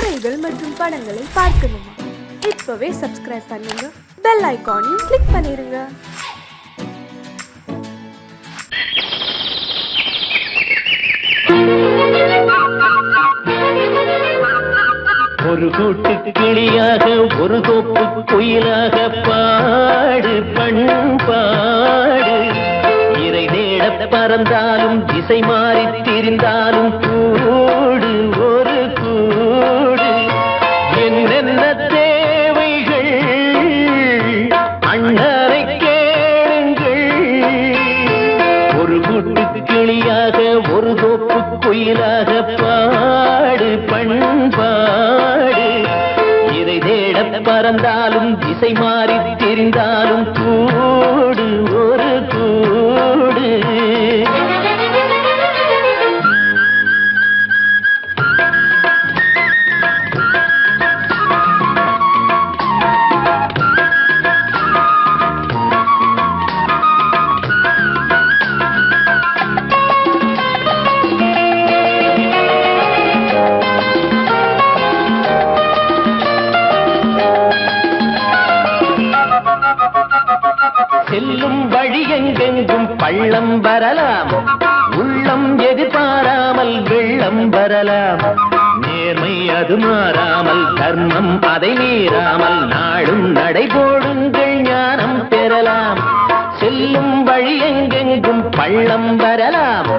கதைகள் மற்றும் படங்களை பார்க்கணுமா? இப்பவே சப்ஸ்கிரைப் பண்ணுங்க, பெல் ஐகானையும் கிளிக் பண்ணிருங்க. ஒரு கூட்டு கிளியாக ஒரு தோப்பு குயிலாக பாடு பண்பாடு. இறை தேட பறந்தாலும் திசை மாறி திரிந்தாலும் கூடு ஒரு கூடு. என்னென்ன தேவைகள் அண்ணரை கேளுங்கள். ஒரு கூட்டு கிளியாக ஒரு தோப்பு குயிலாக பாடு பண்பாடு. இதை தேட பறந்தாலும் திசை மாறி தெரிந்தாலும் கூடு ஒரு கூடு. செல்லும் வழி எங்கெங்கும் பள்ளம் வரலாம், உள்ளம் எதிர்பாராமல் வெள்ளம் வரலாம். நேர்மை அது மாறாமல், தர்மம் அதை மீறாமல், நாளும் நடைபோடுங்கள் ஞானம் பெறலாம். செல்லும் வழி எங்கெங்கும் பள்ளம் வரலாம்,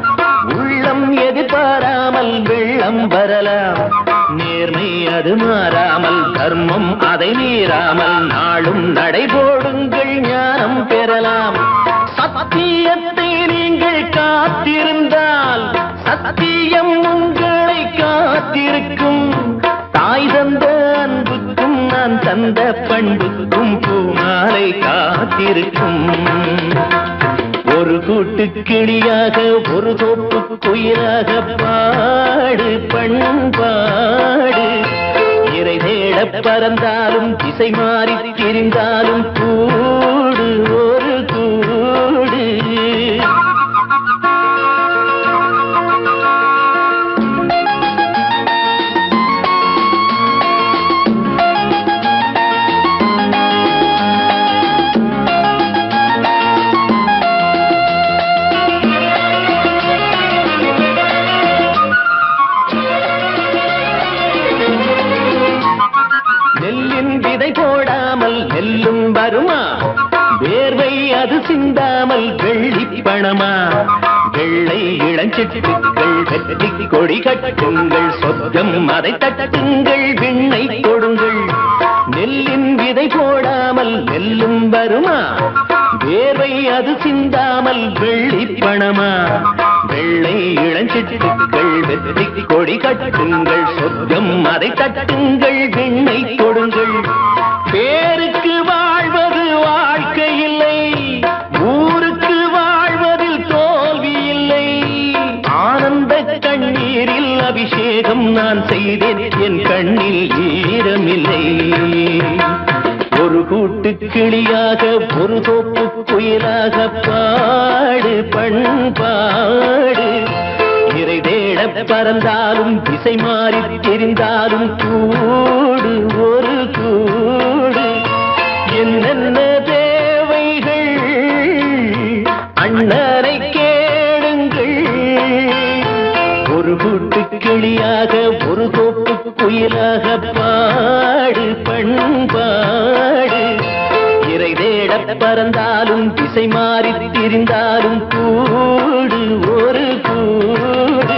உள்ளம் எதிர்பாராமல் வெள்ளம் வரலாம். நேர்மை அது மாறாமல், தர்மம் அதை மீறாமல், நாளும் நடைபோடுங்கள் ஞானம் பெறலாம். சத்தியத்தை நீங்கள் காத்திருந்தால் சத்தியம் உங்களை காத்திருக்கும். தாய் தந்த அன்புக்கும் நான் தந்த பண்புக்கும் பூமாலை காத்திருக்கும். ஒரு கூட்டு கிளியாக ஒரு தோப்பு குயிலாக பாடு பண்பாடு. இறை தேட பறந்தாலும் திசை மாறி திரிந்தாலும் கூடு ஒரு கூடு. நெல்லின் விதை போடாமல் நெல்லும் வருமா? வேர்வை அது சிந்தாமல் வெள்ளி பணமா? வெள்ளை இளஞ்சிட்டுகள் வெற்றி கொடி கட்டுங்கள், சொர்க்கம் அதை தட்டுங்கள், விண்ணை கொடுங்கள். நெல்லின் விதை போடாமல் நெல்லும் வருமா? வேர்வை அது சிந்தாமல் வெள்ளி பணமா? வெள்ளை இளஞ்சிட்டுகள் வெற்றி கொடி கட்டுங்கள், சொர்க்கம் அதை தட்டுங்கள், விண்ணை கொடுங்கள். பேருக்கு வாழ்வது வாழ்க்கை இல்லை, ஊருக்கு வாழ்வதில் தோல்வி இல்லை. ஆனந்த கண்ணீரில் அபிஷேகம் நான் செய்தேன், என் கண்ணில் ஈரமில்லை. ஒரு கூட்டு கிளியாக ஒரு தோப்பு குயிலாக பாடு பண்பாடு. இறை தேட பறந்தாலும் திசை மாறி தெரிந்தாலும் கூடு ஒரு கூடு. என்னென்ன தேவைகள் அண்ணரை கேளுங்கள். ஒரு கூட்டு கிளியாக ஒரு தோப்பு குயிலாக பாடு பண்பாடு. இறை தேட பறந்தாலும் திசை மாறி திரிந்தாலும் கூடு ஒரு கூடு.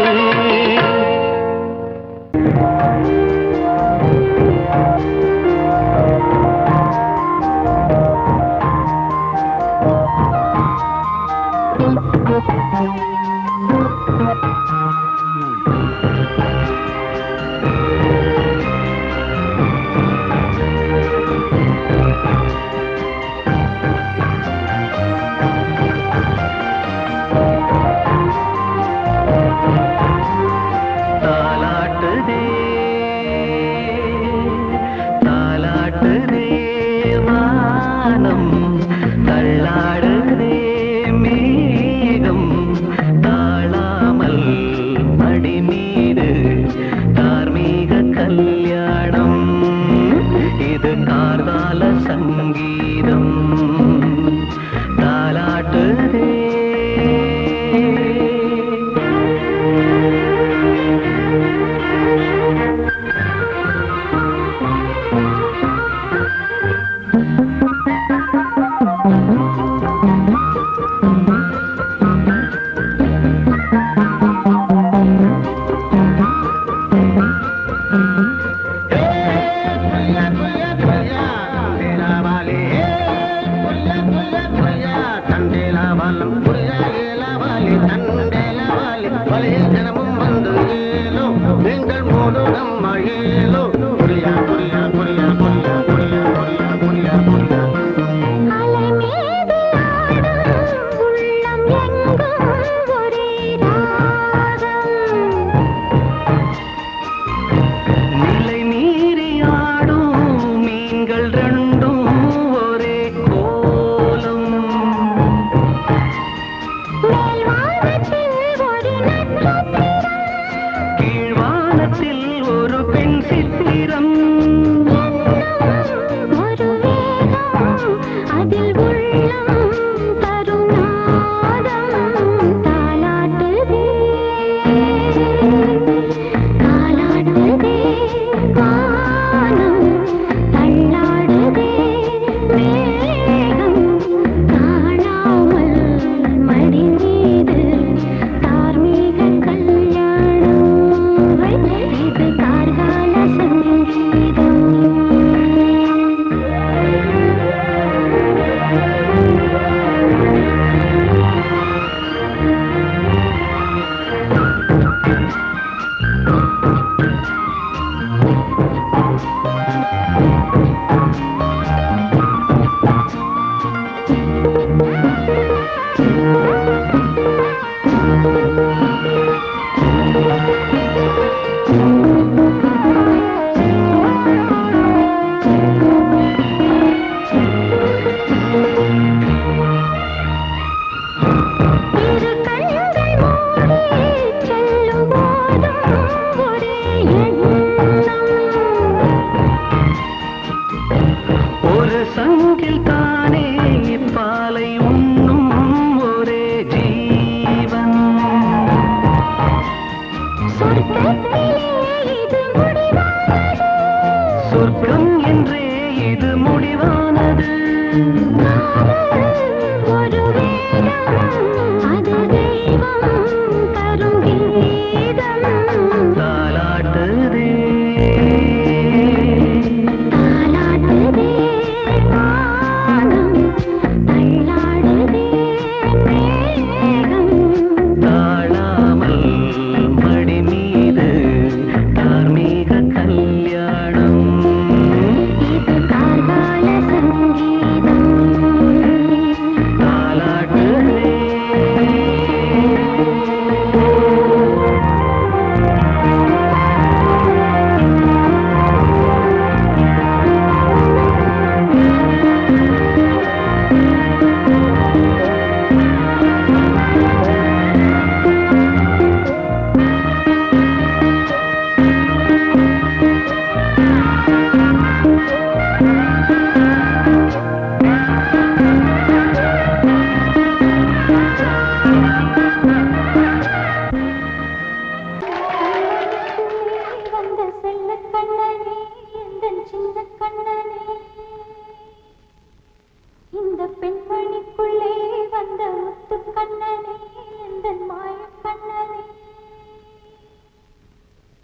தாலாட்டுதே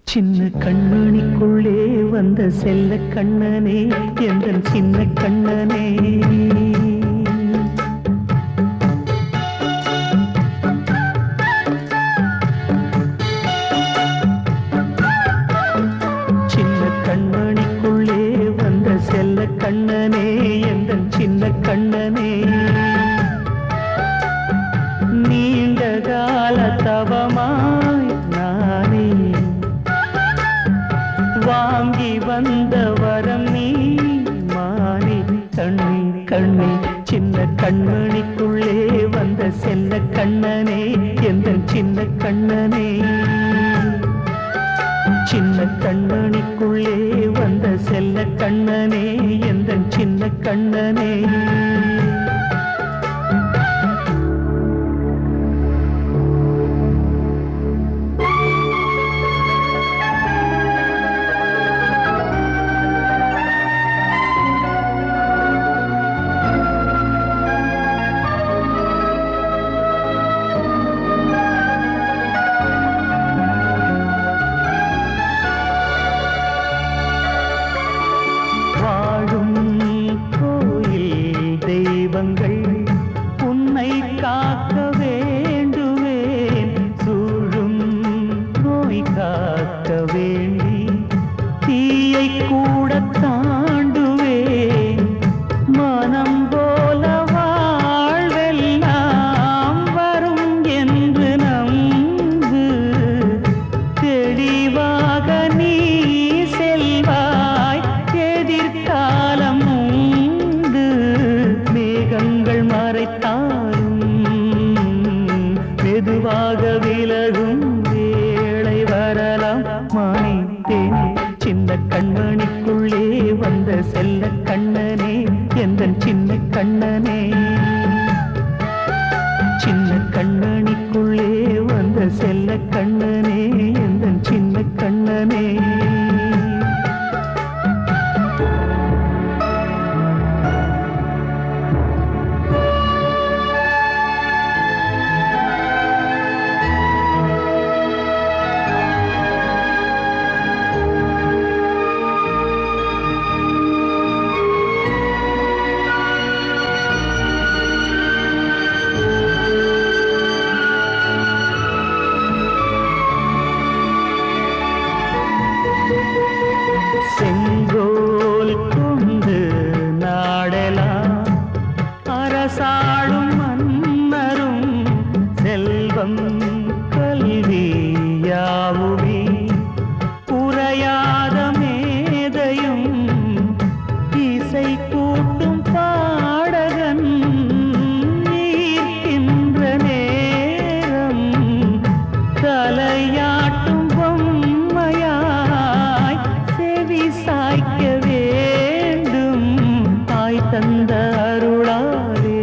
சின்ன கண்மணிக்குள்ளே வந்த செல்ல கண்ணனே எந்தன் சின்ன கண்ணனே சின்ன கண்மணிக்குள்ளே வந்த செல்ல கண்ணனே எந்தன் சின்ன கண்ணனே நீண்ட கால தவமாய் நானே வாங்கி வந்த வரம் நீ மானே கண்ணே கண்ணே சின்ன கண்மணிக்குள்ளே வந்த செல்ல கண்ணனே எந்தன் சின்ன கண்ணனே சின்ன கண்மணிக்குள்ளே வந்த செல்ல கண்ணனே எந்தன் சின்ன கண்ணனே தீயை கூட தாண்டுவேன் மனம் போல வாழ்வெல்லாம் வரும் என்று நம்பு தெளிவாக நீ செல்வாய் எதிர்காலம் உண்டு மேகங்கள் மறைத்தாலும் மெதுவாக விலகும் வேளை வரலாம் மானே தேனே சின்ன கண்மணிக்குள்ளே வந்த செல்ல கண்ணனே எந்தன் சின்ன கண்ணனே சின்ன கண்ணனிக்குள்ளே வந்த செல்ல கண்ணனே எந்தன் சின்ன கண்ணனே செங்கோல் கொண்டு நாடலாம் அரசாளும் மன்னரும் செல்வம் கல்வி யாவுமே குறையாத மேதையும் இசை கூட்டும் பாடகன் ஈர்க்கின்ற நேரம் தலையாட்டும் பொம்மையாய் செவி சாய்க்க வேண்டும் தாய் தந்த அருளாலே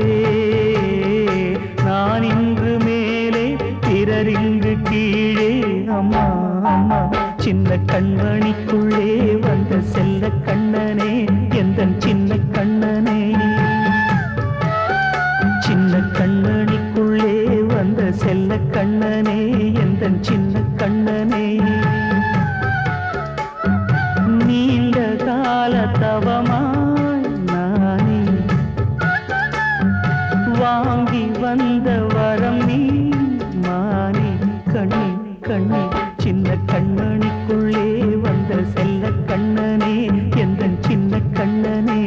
நான் இன்று மேலே பிறரிங்கு கீழே அம்மா அம்மா சின்ன கண்மணிக்குள்ளே வந்த செல்ல கண்ணனே எந்தன் சின்ன கண்ணனே சின்ன கண்ணனிக்குள்ளே வந்த செல்ல கண்ணனே எந்தன் சின்ன கண்ணனே நீண்ட கால தவமாய் நானே வாங்கி வந்த வரம் நீ மானே கண்ணே கண்ணே சின்ன கண்ணனிக்குள்ளே வந்த செல்ல கண்ணனே எந்தன் சின்ன கண்ணனே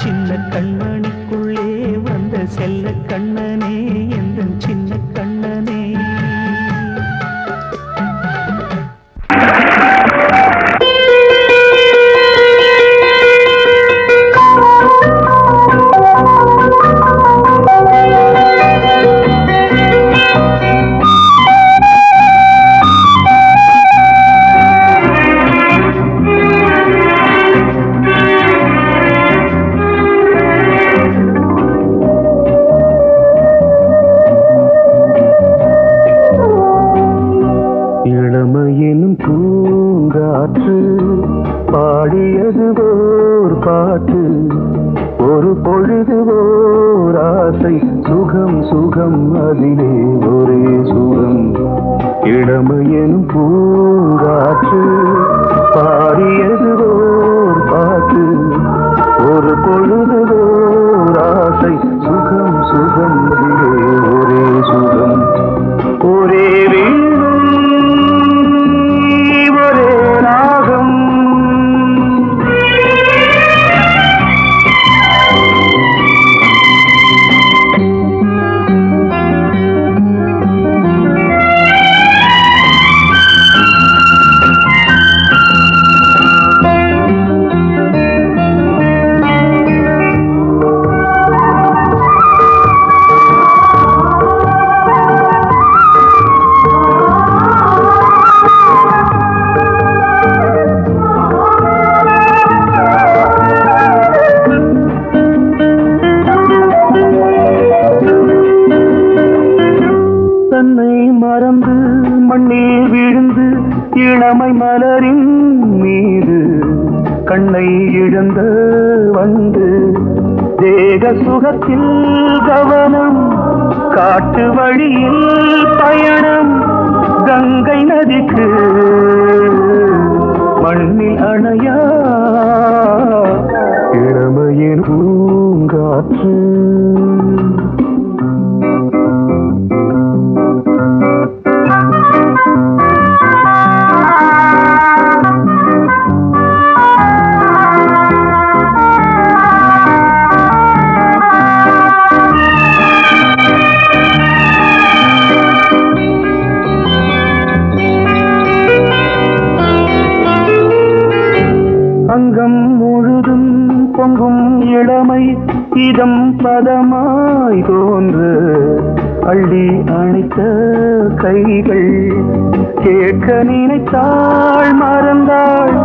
சின்ன கண்ணனிக்குள்ளே வந்த செல்ல கண்ணனே எந்தன் சின்ன கண்ணனே இளமையெனும் பூங்காற்று பாடியது ஓர் பாட்டு ஒரு பொழுது ஓர் ஆசை சுகம் சுகம் அதிலே ஒரே சுகம் இளமையெனும் பூங்காற்று பாடியது ஓர் பாட்டு ஒரு பொழுது ஓர் ஆசை சுகம் சுகம் அதிலே ஒரே சுகம் ஒரே இளமை மலரின் மீது கண்ணை இழந்த வந்து தேக சுகத்தில் கவனம் காட்டு வழியில் பயணம் கங்கை நதிக்கு மண்ணில் அணையா இளமையின் பூங்காற்று இளமை இதம் பதமாய் தோன்று அள்ளி அணைத்த கைகள் கேட்க நினைத்தாள் மறந்தாள்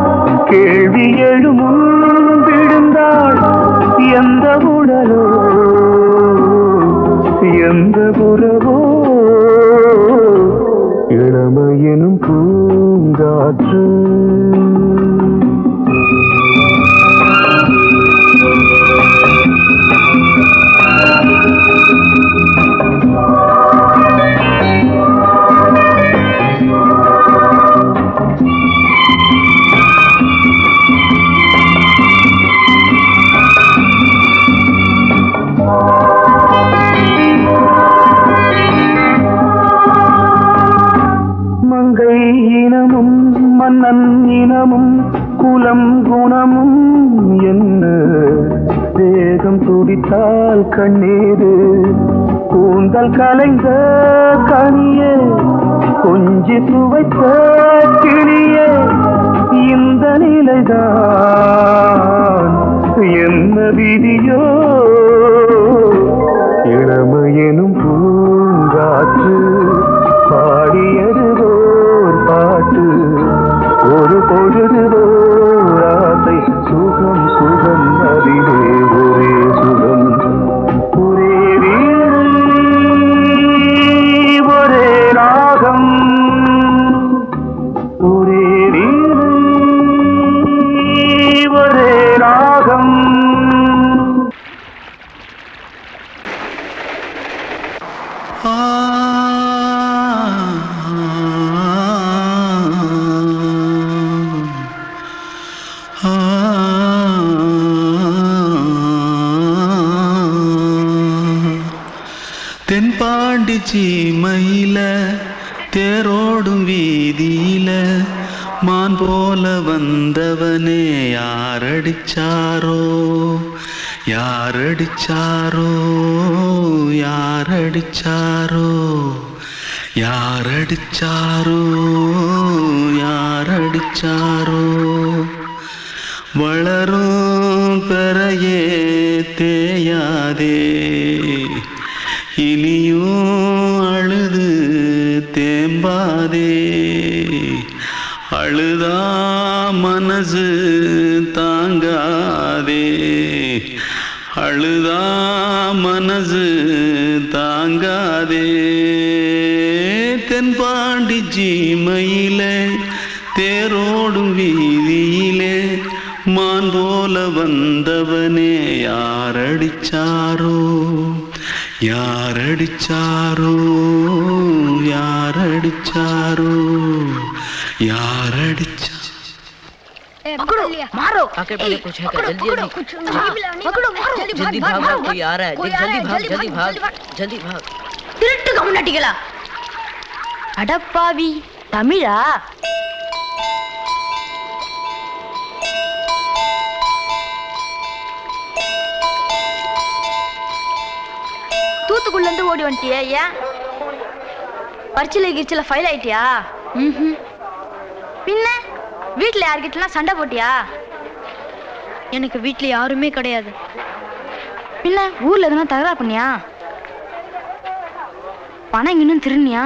கேள்வி எழுமுன் விழுந்தாள் எந்த உடலோ எந்த புறவோ இளமையெனும் பூங்காற்று இனமும் மன்னன் இனமும் குலம் குணமும் என்ன வேகம் துடித்தால் கண்ணீரு கூந்தல் கலைந்த கனியே கொஞ்சி சுவைத்த கிளியே இந்த நிலைதான் என்ன விதியோ இளமையெனும் பூங்காற்று பாடியது பாட்டு ஒரு பொழுது ஆசை சுகம் சுகம் அதிலே ஒரே சுகம் ஒரே வீடு ஒரே ராகம் ஒரே வீடு ஒரே ராகம் தென்பாண்டி சீமையில தேரோடும் வீதியில மான் போல வந்தவனே யாரடிச்சாரோ யாரடிச்சாரோ யாரடிச்சாரோ யாரடிச்சாரோ யாரடிச்சாரோ வளரும் பெறையே தேயாதே இனியும் அழுது தேம்பாதே அழுதா மனசு தாங்காதே அழுதா மனசு தாங்காதே தென்பாண்டி சீமையிலே தேரோடும் வீதியிலே மான் போல வந்தவனே யாரடிச்சாரோ யாரடிச்சாரோ யாரடிச்சாரோ யாரடிச்சா पकड़ो मारो आके पहले कुछ है क्या जल्दी जल्दी पकड़ो मारो जल्दी भाग कोई आ रहा है जल्दी भाग जल्दी भाग திருட்டு கம்முனட்டிகளா அடப்பாவி தமிழா தூத்துக்குள்ள இருந்து ஓடி வந்துட்டியா ஏன் பரிச்சில கிரிச்சில ஃபைல் ஆயிட்டியா பின்ன வீட்டுல யார்கிட்டலாம் சண்டை போட்டியா எனக்கு வீட்டுல யாருமே கிடையாது பின்ன ஊர்ல எதனா தகராறு பண்ணியா பணம் இன்னும் திருநியா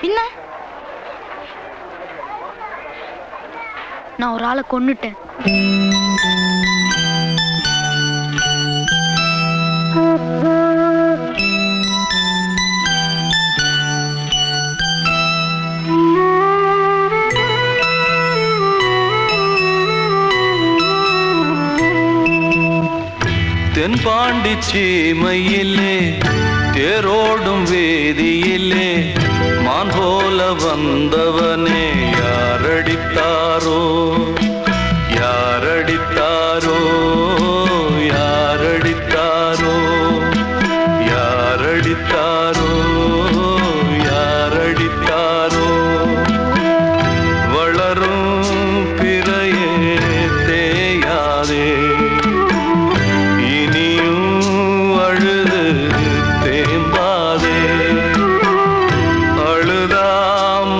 பின்ன நான் ஒரு ஆளை கொன்னுட்டேன் தென்பாண்டி சீமையிலே தேரோடும் வேதியிலே மான் போல வந்தவனே யாரடித்தாரோ யாரடித்தாரோ யாரடித்தாரோ யாரடித்தாரோ யாரடித்தாரோ வளரும் பிறையே தேயாதே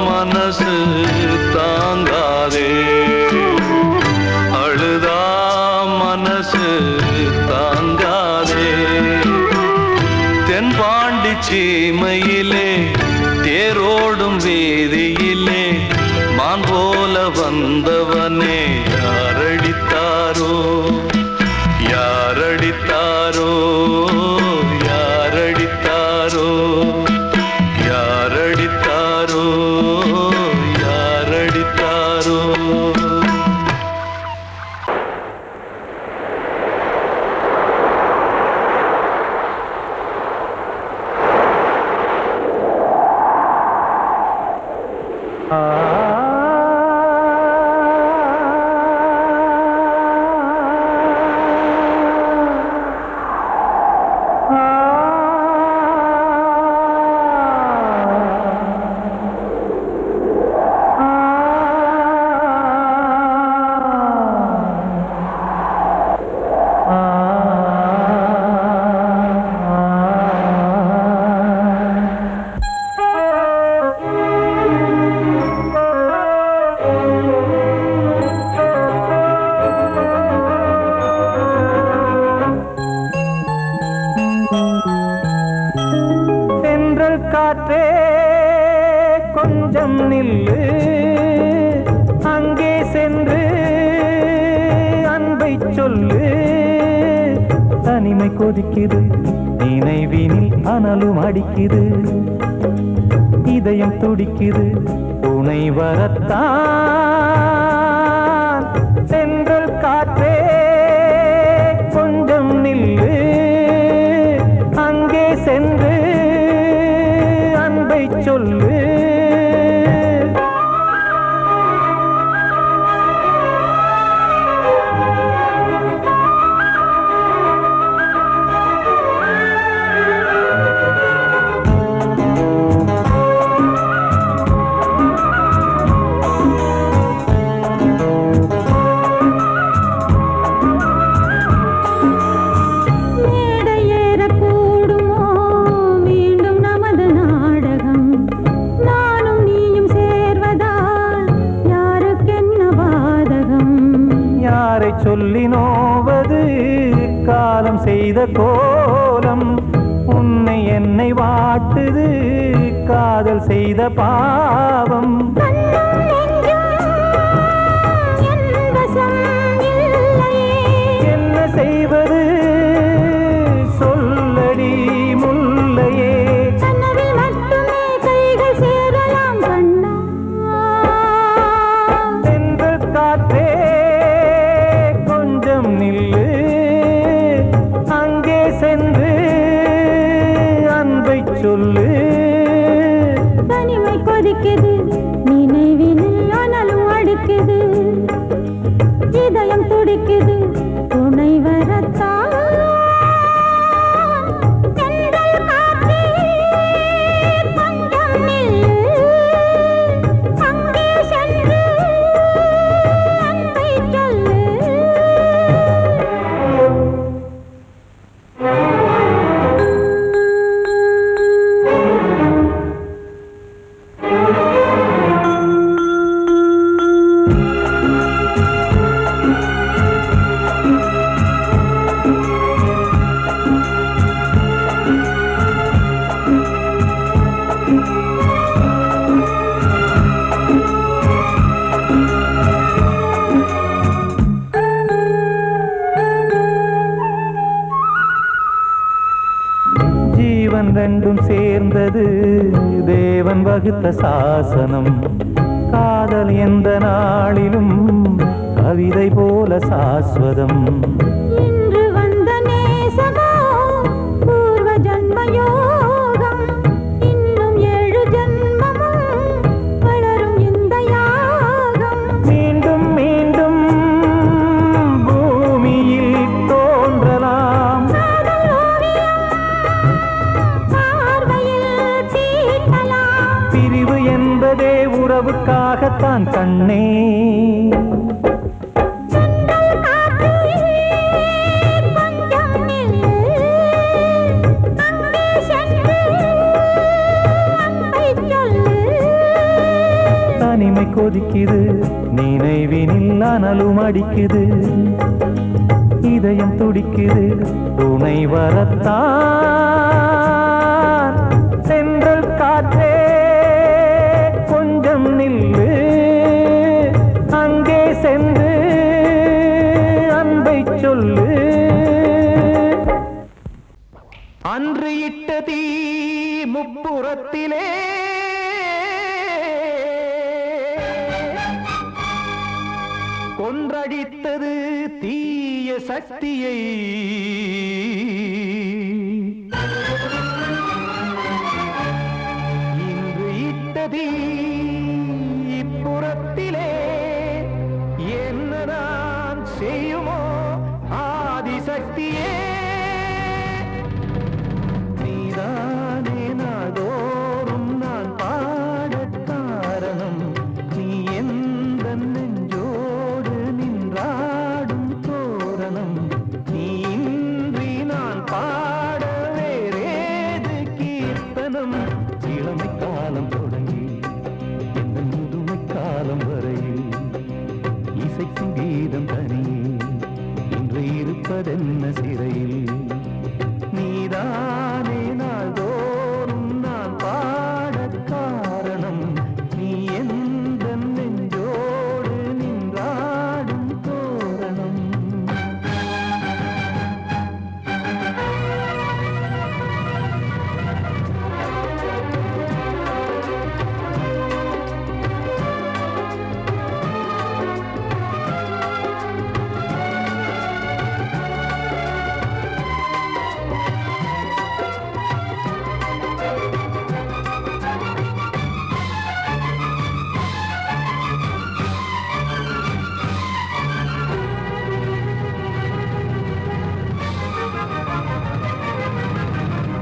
மனசு மான் போல வந்தவனே யாரடித்தாரோ யாரடித்தாரோ யாரடித்தாரோ யாரடித்தாரோ யாரடித்தாரோ காற்றே கொஞ்சம் நில்லு அங்கே சென்று அன்பை சொல்லு தனிமை கொதிக்குது நினைவினில் அனலும் அடிக்குது இதயம் துடிக்குது துணை வரத்தான் சென்றல் காற்றே கொஞ்சம் நில்லு அங்கே சென்று அன்பை சொல்லு சொல்லி நோவது காலம் செய்த கோலம் உன்னை என்னை வாட்டுது காதல் செய்த பாவம் என்ன செய்வது சொல்லடி முல்லையே சென்றல் காற்றே நில்லு அங்கே சென்று அன்பை சொல்லு தனிமை கொதிக்குது நினைவினில் அனலும் அடிக்குது இதயம் துடிக்குது துணை வரத்தான் ஜீவன் ரெண்டும் சேர்ந்தது தேவன் வகுத்த சாசனம் காதல் எந்த நாளிலும் கவிதை போல சாஸ்வதம் இன்று வந்த நேசமோ பூர்வ ஜன்மயோகம் இன்னும் 7 ஜன்மமும் வளரும் இந்த யாகம் மீண்டும் மீண்டும் பூமியில் தோன்றலாம் பிரிவு என்பதே உறவுக்காகத்தான் கண்ணே தனிமை கொதிக்குது நினைவினில் அனலும் அடிக்குது இதயம் துடிக்குது துணை வரத்தான் சென்றல் காற்றே கொஞ்சம் நில்லு தீ முப்புறத்திலே கொன்றடித்தது தீய சக்தியை இன்று இட்ட தீ இப்புறத்திலே என்ன நான் செய்யுமோ ஆதிசக்தியே நீதானே நாடோறும் நான் பாடக் காரணம் நீ எந்த நெஞ்சோடு நின்றாடும் தோரணம் நீ இன்றி நான் பாட வேறேது கீர்த்தனம் இளமை காலம் தொடங்கி எந்த முதுமை காலம் வரையில் இசைக்கும் கீதம் தனியே இன்று இருப்பதென்ன சிறையில் நீதானே நாள்தோறும் நான் பாடக் காரணம் நீ எந்த நெஞ்சோடு நின்றாடும் தோரணம்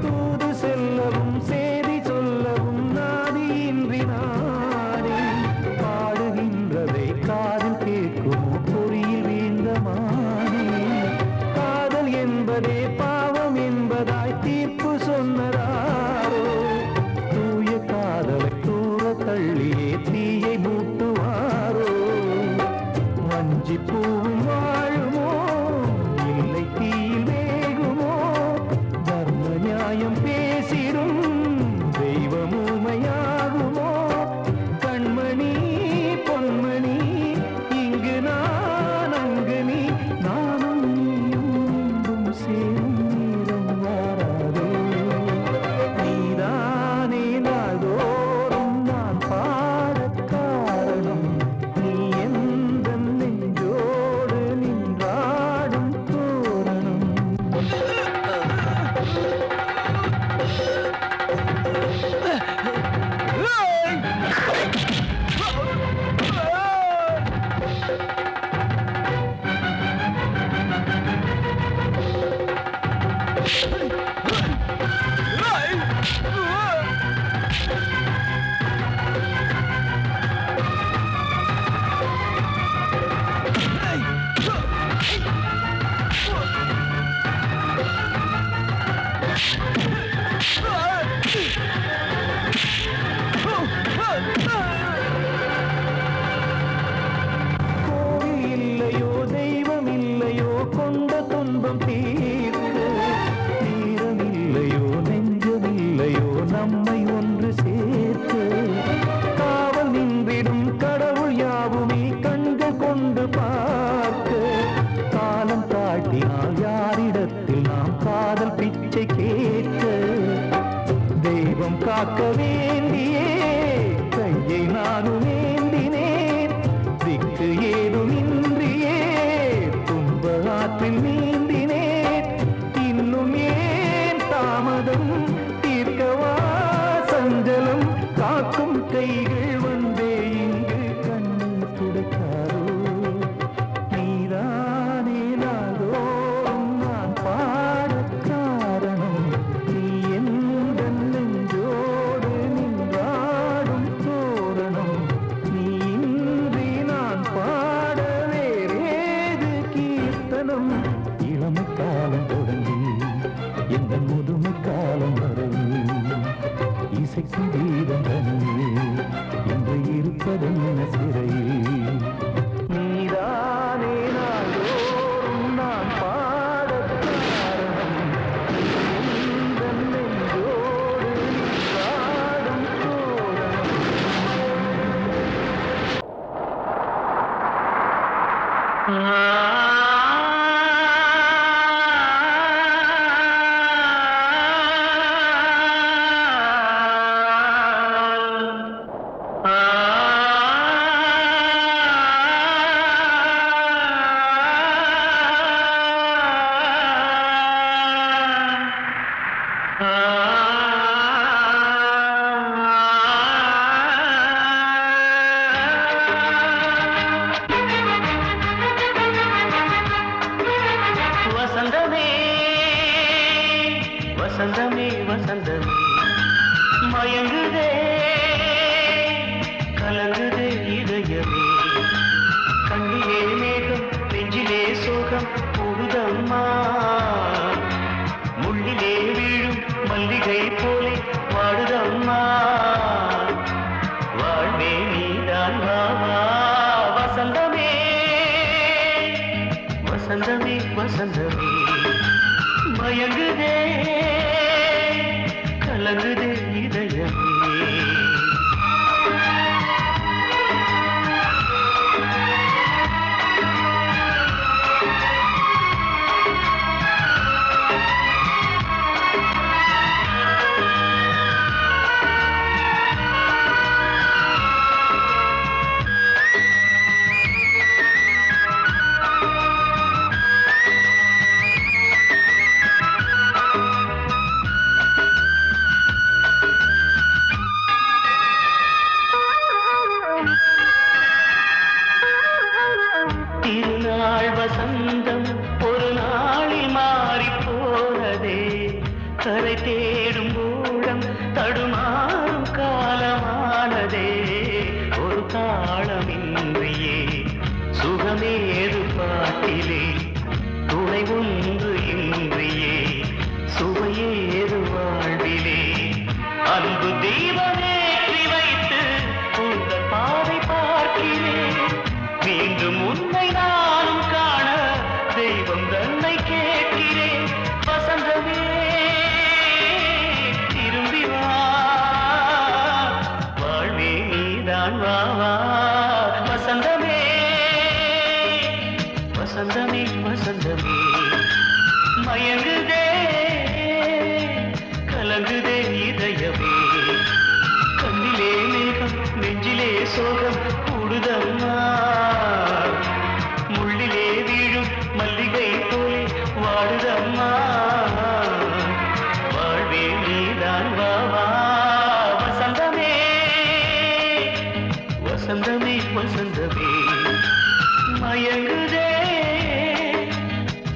தூது செல்லவும் சேதி சொல்லவும் நாதியின்றி நானே பாடுகின்றதை காதில் கேட்கும் பொறியில் வீழ்ந்த மானே காதல் என்பதே பாவம் என்பதாய் தீர்ப்பு சொன்னதாரோ தூய காதலை தூர தள்ளியே தீயை மூட்டுவாரோ வஞ்சி பூவும் வாழுமோ இல்லை தீயில் வேகுமோ தர்ம நியாயம் பேசிடும் தெய்வமுமையாகுமோ கண்மணி பொன்மணி இங்கு நான் அங்கு நீ நானும் நீயும் மீண்டும் சேரும் நேரம் வாராதோ நீதானே நாள்தோறும் நான் பாடக் காரணம் நீ எந்த நெஞ்சோடு நின்றாடும் தோரணம் கோவில் இல்லையோ தெய்வம் இல்லையோ கொண்ட துன்பம் தீர்க்க நேரம் இல்லையோ நெஞ்சம் இல்லையோ நம்மை ஒன்று சேர்க்க காவல் நின்றிடும் கடவுள் யாவுமே கண்கள் கொண்டு பார்க்க காலம் காட்டினால் யாரிடத்தில் நாம் காதல் பிச்சை கேட்க தெய்வம் காக்க வேண்டியே கையை நானும் ஏந்தினேன் திக்கு ஏதுமின்றியே துன்ப ஆற்றில் நீந்தினேன் இன்னும் ஏன் தாமதம் தீர்க்கவா சஞ்சலம் காக்கும் கைகள் வந்தே இங்கு கண்ணீர் துடைக்காரோ நீதானே நாள்தோறும் நான் பாடக் காரணம் நீ எந்த நெஞ்சோடு நின்றாடும் தோரணம் நீ இன்றி நான் பாட வேறேது கீர்த்தனம் இளமை காலம் தொடங்கி எந்த முதுமை காலம் வரையில் இசைக்கும் கீதம் தனியே என்று இருப்பதென்ன சிறையில் நீதானே நாள்தோறும் நான் பாடக் காரணம் நீ எந்த நெஞ்சோடு நின்றாடும் தோரணம் வசந்தமே வசந்தமே மயங்குதே கலங்குதே இதயமே கண்ணிலே மேகம் நெஞ்சிலே சோகம் கூடுதம்மா முள்ளிலே வீழும் மல்லிகை போலே வாடுதம்மா வாழ்வே நீதான் வாவா வசந்தமே வசந்தமே வசந்தமே மயங்குதே கலங்குதே இதயமே திருநாள் வசந்தம் ஒரு நாளில் மாறி போனதே கரை தேடும் ஊழம் தடுமாறும் காலமானதே ஒரு தாளமின்றியே சுகமேது பாட்டிலே துணை ஒன்று இன்றியே சுவையேது வாழ்விலே அன்பு தீபமேற்றி வைத்து உங்கள் பாதை பார்க்கிறேன் மீண்டும் உன்னை நானும் காண தெய்வம் தன்னை கேட்கிறேன் வசந்தமே திரும்பி வா வாழ்வே நீதான் வா வா வசந்தமே வசந்தமே வசந்தமே மயங்குதே கலங்குதே இதயமே கண்ணிலே மேகம் நெஞ்சிலே சோகம் கூடுதம்மா முள்ளிலே வீழும் மல்லிகை போலே வாடுதம்மா வாழ்வே நீதான் வா வா வசந்தமே வசந்தமே வசந்தமே மயங்குதே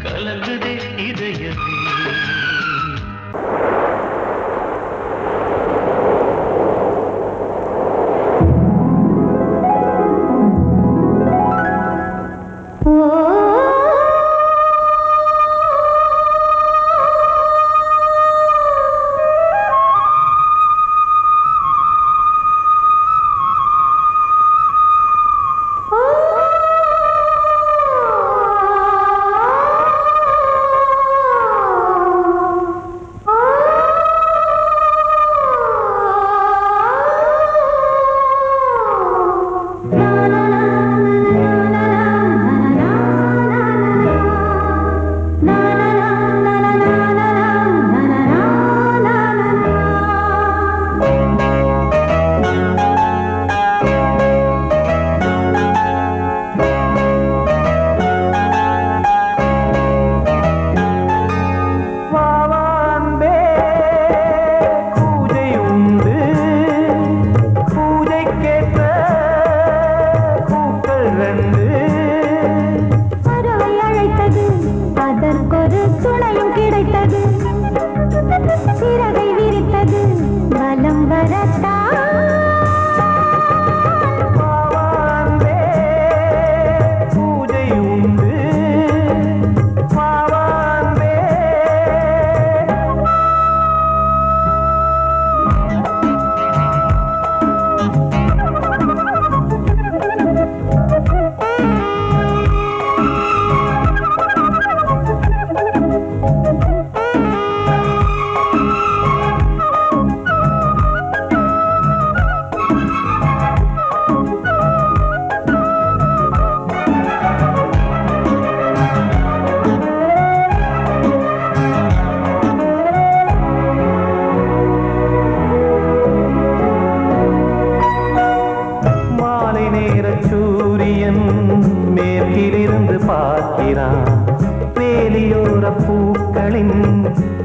கலங்குதே இதயமே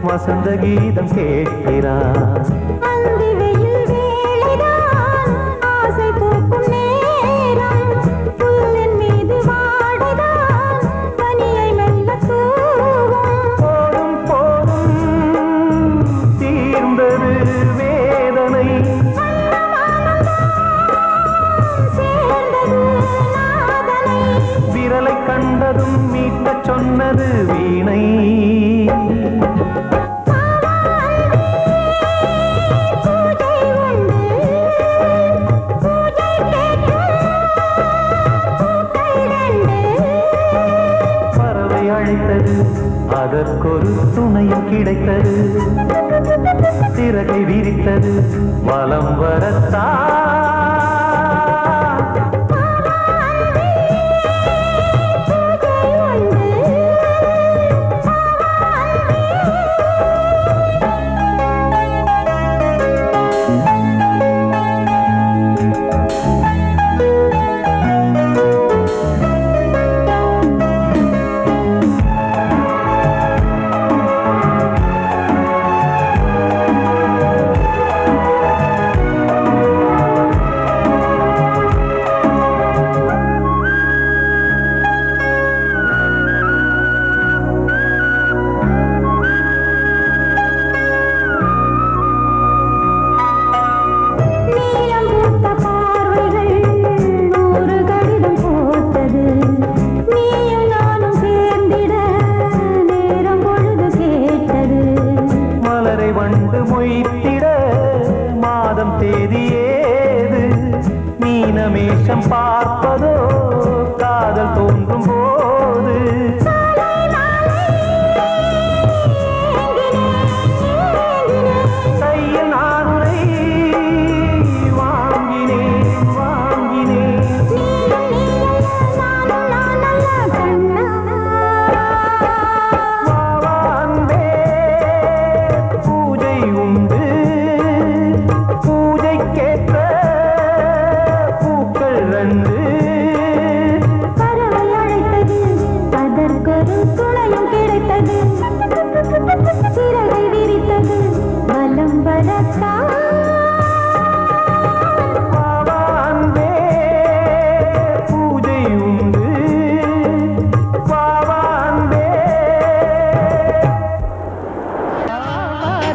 வசந்த கீதம் கேட்கிறான். அந்தி வெயில் வேளைதான் ஆசை பூக்கும் நேரம், புல்லின் மீது வாடைதான் பனியை மெல்ல தூவும். போதும் போதும் சொன்னது வீணை. பறவை அழைத்தது, அதற்கொரு துணையும் கிடைத்தது. சிறகை விரித்தது, வலம் வரத்தான். வண்டு மொய்த்திட மாதம் தேதியேது. மீனமேஷம் பார்ப்பதோ காதல் தோன்றும் போது. கையில் நான் உரை வாங்கினேன் வாங்கினேன். சிறகை விரித்தது, வலம் வரத்தான். பூஜை உண்டு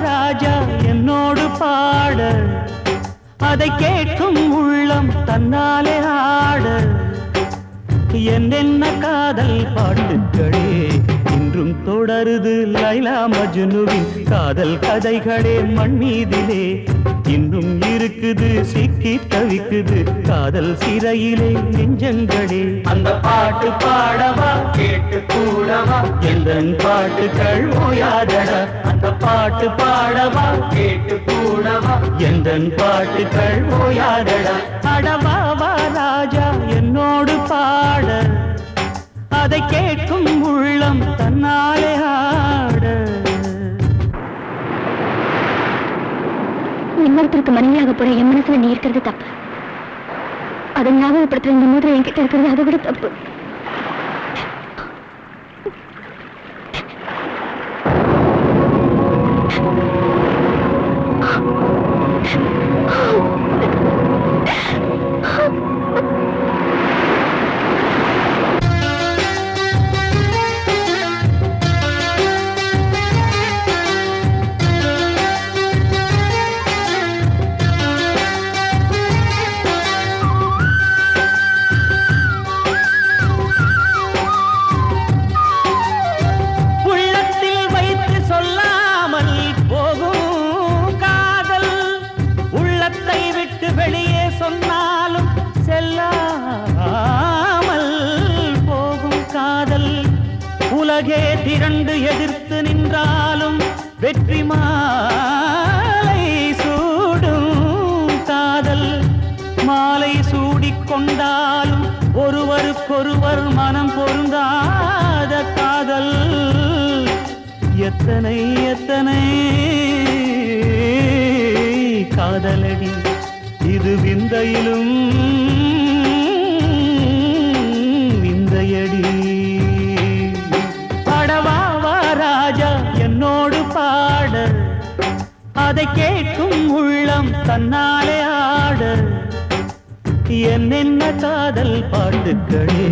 ராஜா என்னோடு பாட, அதை கேட்கும் உள்ளம் தன்னாலே ஆட. என்னென்ன காதல் பாட்டுக்களே இன்றும் தொடருது. லைலா மஜ்னுவின் காதல் கதைகளே மண் மீதிலே இன்னும் இருக்குது. சிக்கி தவிக்குது காதல் சிறையிலே நெஞ்சங்களே. அந்த பாட்டு பாடவா கேட்டு கூடவா எந்தன் பாட்டுகள் ஓயாதடா. அந்த பாட்டு பாடவா கேட்டு கூடவா எந்தன் பாட்டுகள் ஓயாதடா. அடவாவா ராஜா என்னோடு பாட, அதை கேட்கும் உள்ளம் தன்னாலே ஆட. இன்னொருத்தருக்கு மனைவியாக போற என் மனசுல நீ இருக்கிறது தப்பு. அதை ஞாபகப்படுத்துற இந்த மூதிரை என்கிட்ட இருக்கிறது அதை விட தப்பு. வெளியே சொன்னாலும் செல்லாமல் போகும் காதல். உலகே திரண்டு எதிர்த்து நின்றாலும் வெற்றி மாலை சூடும் காதல். மாலை சூடிக்கொண்டாலும் ஒருவருக்கொருவர் மனம் பொருந்தாத காதல். எத்தனை எத்தனை காதலடி இது விந்தையிலும் விந்தையடி. பாடவாவா ராஜா என்னோடு பாட, அதை கேட்கும் உள்ளம் தன்னாலே ஆட. என்னென்ன காதல் பாட்டுக்களே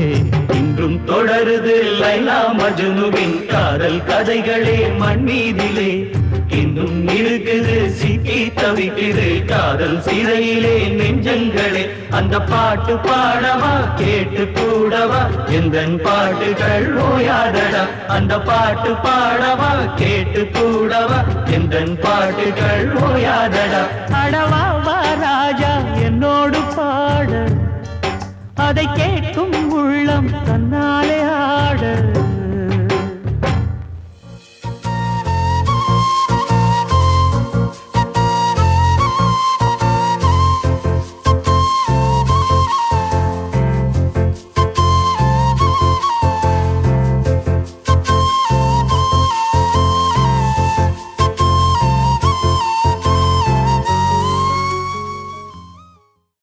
இன்றும் தொடருது. லைலா மஜ்னுவின் காதல் கதைகளே மண் மீதிலே. இன்னும் இருக்குது சிக்கி தவிக்குது காதல் சிறையிலே நெஞ்சங்களே அந்த பாட்டு பாடவா கேட்டு கூடவா எந்தன் பாட்டுகள் ஓயாதடா அந்த பாட்டு பாடவா கேட்டு கூடவா எந்தன் பாட்டுகள் ஓயாதடா அடவா வா ராஜா என்னோடு பாட அதை கேட்கும் உள்ளம் தன்னாலே ஆட